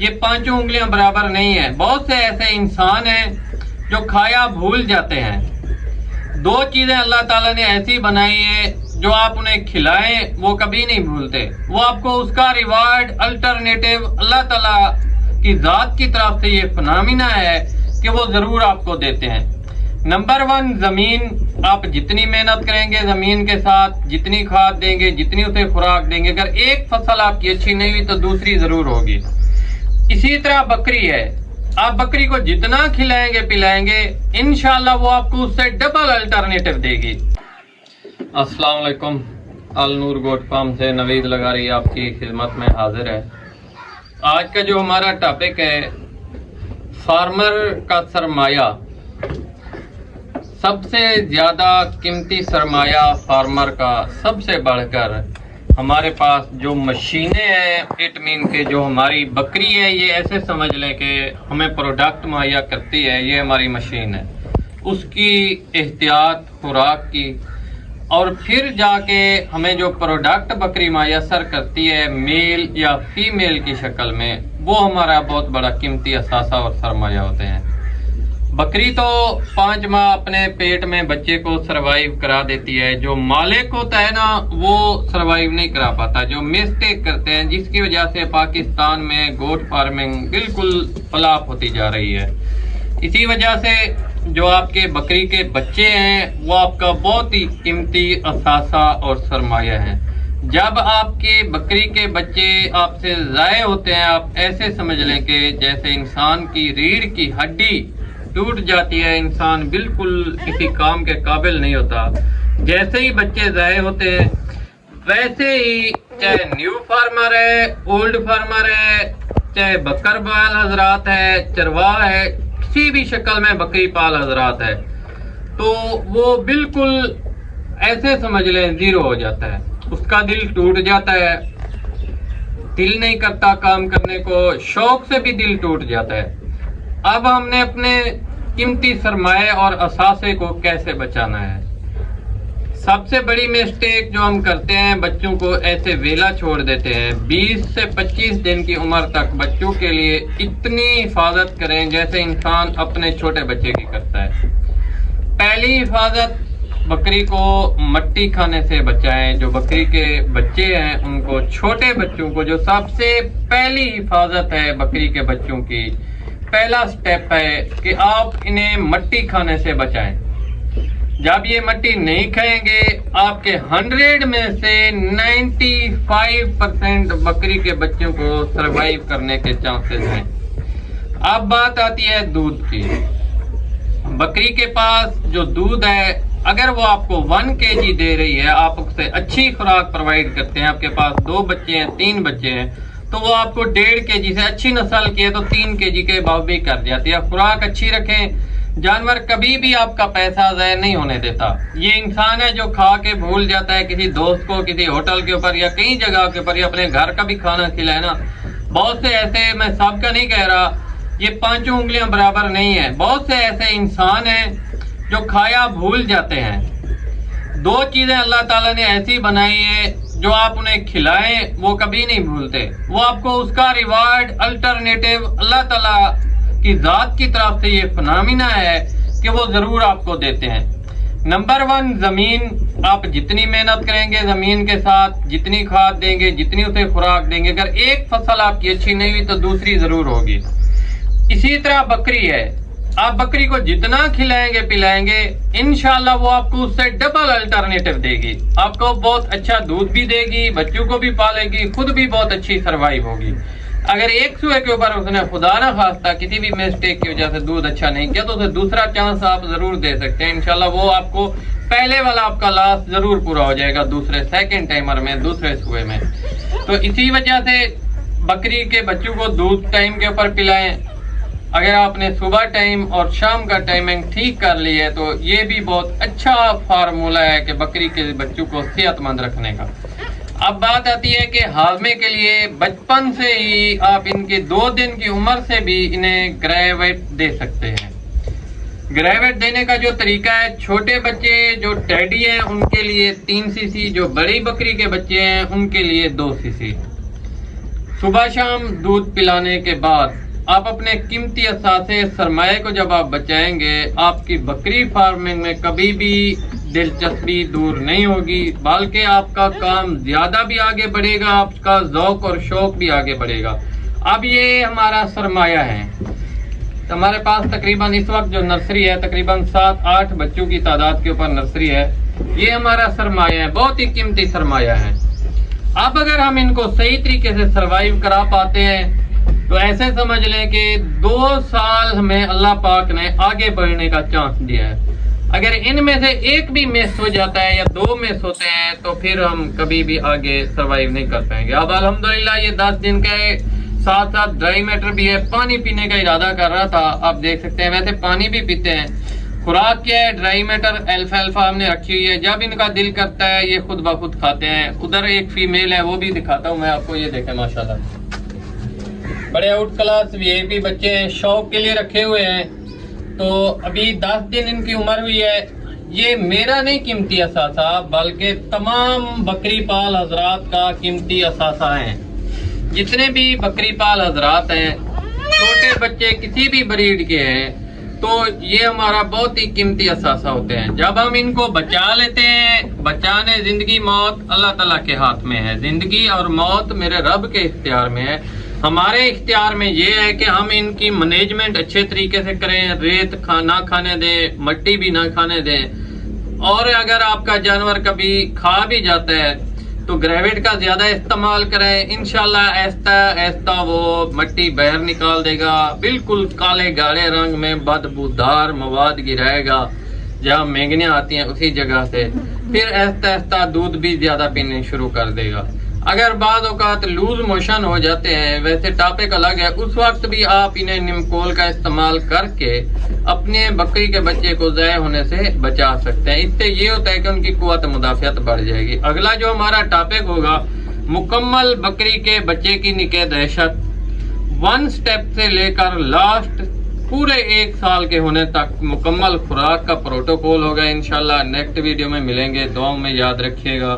ये पांचों उंगलियां बराबर नहीं है। बहुत से ऐसे इंसान हैं जो खाया भूल जाते हैं। दो चीजें अल्लाह ताला ने ऐसी बनाई है जो आप उन्हें खिलाएं वो कभी नहीं भूलते। वो आपको उसका रिवार्ड अल्टरनेटिव अल्लाह ताला की जात की तरफ से ये फिनोमिना है कि वो जरूर आपको देते हैं। नंबर 1, जमीन। आप जितनी मेहनत करेंगे जमीन के साथ, जितनी खाद देंगे, जितनी उसे खुराक देंगे, अगर एक फसल आपकी अच्छी नहीं हुई तो दूसरी जरूर होगी। इसी तरह बकरी है, आप बकरी को जितना खिलाएंगे पिलाएंगे इंशाल्लाह वो आपको उससे डबल अल्टरनेटिव देगी। अस्सलाम वालेकुम, अल नूर गोट फार्म से नवीद लगारी आपकी खिदमत में हाजिर है। आज का जो हमारा टॉपिक है, फार्मर का सरमाया। सबसे ज़्यादा कीमती सरमाया फार्मर का सबसे बढ़कर हमारे पास जो मशीनें हैं, इट मीन के जो हमारी बकरी है, ये ऐसे समझ लें कि हमें प्रोडक्ट मुहैया करती है, ये हमारी मशीन है। उसकी एहतियात खुराक की और फिर जाके हमें जो प्रोडक्ट बकरी मुयस्सर करती है मेल या फीमेल की शक्ल में, वो हमारा बहुत बड़ा कीमती असासा और सरमाया होते हैं। बकरी तो 5 माह अपने पेट में बच्चे को सरवाइव करा देती है। जो मालिक होता है ना, वो सरवाइव नहीं करा पाता, जो मिस्टेक करते हैं, जिसकी वजह से पाकिस्तान में गोट फार्मिंग बिल्कुल फ्लॉप होती जा रही है। इसी वजह से जो आपके बकरी के बच्चे हैं वो आपका बहुत ही कीमती असासा और सरमाया है। जब आपके बकरी के बच्चे आपसे ज़ाये होते हैं, आप ऐसे समझ लें कि जैसे इंसान की रीढ़ की हड्डी टूट जाती है, इंसान बिल्कुल किसी काम के काबिल नहीं होता। जैसे ही बच्चे ज़ाये होते हैं वैसे ही, चाहे न्यू फार्मर है, ओल्ड फार्मर है, चाहे बकरबाल हजरात है, चरवाह है, किसी भी शक्ल में बकरी पाल हजरात है, तो वो बिल्कुल ऐसे समझ लें जीरो हो जाता है। उसका दिल टूट जाता है, दिल नहीं करता काम करने को, शौक से भी दिल टूट जाता है। अब हमने अपने कीमती सरमाए और असासे को कैसे बचाना है? सबसे बड़ी मिस्टेक जो हम करते हैं, बच्चों को ऐसे वेला छोड़ देते हैं। 20 से 25 दिन की उम्र तक बच्चों के लिए इतनी हिफाजत करें जैसे इंसान अपने छोटे बच्चे की करता है। पहली हिफाजत, बकरी को मट्टी खाने से बचाएं। जो बकरी के बच्चे हैं उनको, छोटे बच्चों को, जो सबसे पहली हिफाजत है बकरी के बच्चों की, पहला स्टेप है कि आप इन्हें मट्टी खाने से बचाएं। जब ये मट्टी नहीं खाएंगे, आपके 100 में से 95% बकरी के बच्चों को सरवाइव करने के चांसेस हैं। अब बात आती है दूध की। बकरी के पास जो दूध है, अगर वो आपको 1 kg दे रही है, आप उससे अच्छी खुराक प्रोवाइड करते हैं, आपके पास 2 बच्चे हैं, 3 बच्चे हैं, तो वो आपको 1.5 kg से, अच्छी नस्ल की है तो 3 kg के भाव भी कर जाती है। खुराक अच्छी रखें, जानवर कभी भी आपका पैसा ज़ाया नहीं होने देता। ये इंसान है जो खा के भूल जाता है, किसी दोस्त को, किसी होटल के ऊपर या कई जगह के ऊपर, या अपने घर का भी खाना खिलाए ना। बहुत से ऐसे, मैं सबका नहीं कह रहा, ये पांचों उंगलियां बराबर नहीं है। बहुत से ऐसे इंसान हैं जो खाया भूल जाते हैं। दो चीजें अल्लाह ताला ने ऐसी बनाई है जो आप उन्हें खिलाएं वो कभी नहीं भूलते। वो आपको उसका रिवार्ड अल्टरनेटिव अल्लाह ताला की जात की तरफ से ये फिनोमिना है कि वो जरूर आपको देते हैं। नंबर 1, जमीन। आप जितनी मेहनत करेंगे जमीन के साथ, जितनी खाद देंगे, जितनी उसे खुराक देंगे, अगर एक फसल आपकी अच्छी नहीं हुई तो दूसरी जरूर होगी। इसी तरह बकरी है, आप बकरी को जितना खिलाएंगे पिलाएंगे इंशाल्लाह वो आपको उससे डबल अल्टरनेटिव देगी। आपको बहुत अच्छा दूध भी देगी, बच्चों को भी पालेगी, खुद भी बहुत अच्छी सरवाइव होगी। अगर एक सुए के ऊपर उसने खुदा ना खास्ता किसी भी मिस्टेक की वजह से दूध अच्छा नहीं किया तो उसे दूसरा चांस आप जरूर दे सकते हैं। इंशाल्लाह वो आपको पहले वाला आपका लास्ट जरूर पूरा हो जाएगा, दूसरे सेकंड टाइमर में, दूसरे सुए में। तो इसी वजह से बकरी के बच्चों को दूध टाइम के ऊपर पिलाएं। अगर आपने सुबह टाइम और शाम का टाइमिंग ठीक कर ली है तो ये भी बहुत अच्छा फार्मूला है कि बकरी के बच्चों को सेहतमंद रखने का। अब बात आती है कि हाजमे के लिए बचपन से ही आप इनके 2 दिन की उम्र से भी इन्हें ग्रेवेट दे सकते हैं। ग्रेवेट देने का जो तरीका है, छोटे बच्चे जो टेडी हैं उनके लिए 3 cc, जो बड़ी बकरी के बच्चे हैं उनके लिए 2 cc। صبح شام دودھ پلانے کے بعد آپ اپنے قیمتی اثاثے سرمایہ کو جب آپ بچائیں گے، آپ کی بکری فارمنگ میں کبھی بھی دلچسپی دور نہیں ہوگی، بلکہ آپ کا کام زیادہ بھی آگے بڑھے گا، آپ کا ذوق اور شوق بھی آگے بڑھے گا۔ اب یہ ہمارا سرمایہ ہے۔ ہمارے پاس تقریباً اس وقت جو نرسری ہے تقریباً 7-8 بچوں کی تعداد کے اوپر نرسری ہے۔ یہ ہمارا سرمایہ ہے، بہت ہی قیمتی سرمایہ ہے۔ اب اگر ہم ان کو صحیح طریقے سے سروائیو کرا پاتے ہیں تو ایسے سمجھ لیں کہ 2 سال ہمیں اللہ پاک نے آگے بڑھنے کا چانس دیا ہے۔ اگر ان میں سے ایک بھی مس ہو جاتا ہے یا 2 مس ہوتے ہیں تو پھر ہم کبھی بھی آگے سروائیو نہیں کر پائیں گے۔ اب الحمدللہ یہ 10 دن کا ہے، ساتھ ساتھ ڈرائی میٹر بھی ہے۔ پانی پینے کا ارادہ کر رہا تھا، آپ دیکھ سکتے ہیں، ویسے پانی بھی پیتے ہیں۔ خوراک کیا ہے؟ ڈرائی میٹر الفا ہم نے رکھی ہوئی ہے، جب ان کا دل کرتا ہے یہ خود بخود کھاتے ہیں۔ ادھر ایک فیمیل ہے، وہ بھی دکھاتا ہوں میں آپ کو، یہ دیکھیں ماشاءاللہ بڑے آؤٹ کلاس وی آئی پی بچے ہیں، شوق کے لیے رکھے ہوئے ہیں۔ تو ابھی 10 دن ان کی عمر ہوئی ہے۔ یہ میرا نہیں قیمتی اثاثہ بلکہ تمام بکری پال حضرات کا قیمتی اثاثہ ہے۔ جتنے بھی بکری پال حضرات ہیں، چھوٹے بچے کسی بھی بریڈ کے ہیں، تو یہ ہمارا بہت ہی قیمتی اثاثہ ہوتے ہیں۔ جب ہم ان کو بچا لیتے ہیں، بچانے زندگی موت اللہ تعالیٰ کے ہاتھ میں ہے۔ زندگی اور موت میرے رب کے اختیار میں ہے۔ ہمارے اختیار میں یہ ہے کہ ہم ان کی مینجمنٹ اچھے طریقے سے کریں، ریت نہ کھانے دیں، مٹی بھی نہ کھانے دیں، اور اگر آپ کا جانور کبھی کھا بھی جاتا ہے تو گریویٹ کا زیادہ استعمال کریں، انشاءاللہ آہستہ آہستہ وہ مٹی باہر نکال دے گا، بالکل کالے گاڑے رنگ میں بدبودار مواد گرائے گا جہاں مینگنیاں آتی ہیں اسی جگہ سے، پھر آہستہ آہستہ دودھ بھی زیادہ پینے شروع کر دے گا۔ اگر بعض اوقات لوز موشن ہو جاتے ہیں، ویسے ٹاپک الگ ہے، اس وقت بھی آپ انہیں نمکول کا استعمال کر کے اپنے بکری کے بچے کو ضائع ہونے سے بچا سکتے ہیں۔ اس سے یہ ہوتا ہے کہ ان کی قوت مدافعت بڑھ جائے گی۔ اگلا جو ہمارا ٹاپک ہوگا، مکمل بکری کے بچے کی نگہ داشت، 1 سٹیپ سے لے کر لاسٹ پورے 1 سال کے ہونے تک مکمل خوراک کا پروٹوکول ہوگا۔ انشاءاللہ نیکسٹ ویڈیو میں ملیں گے، دعاؤں میں یاد رکھیے گا۔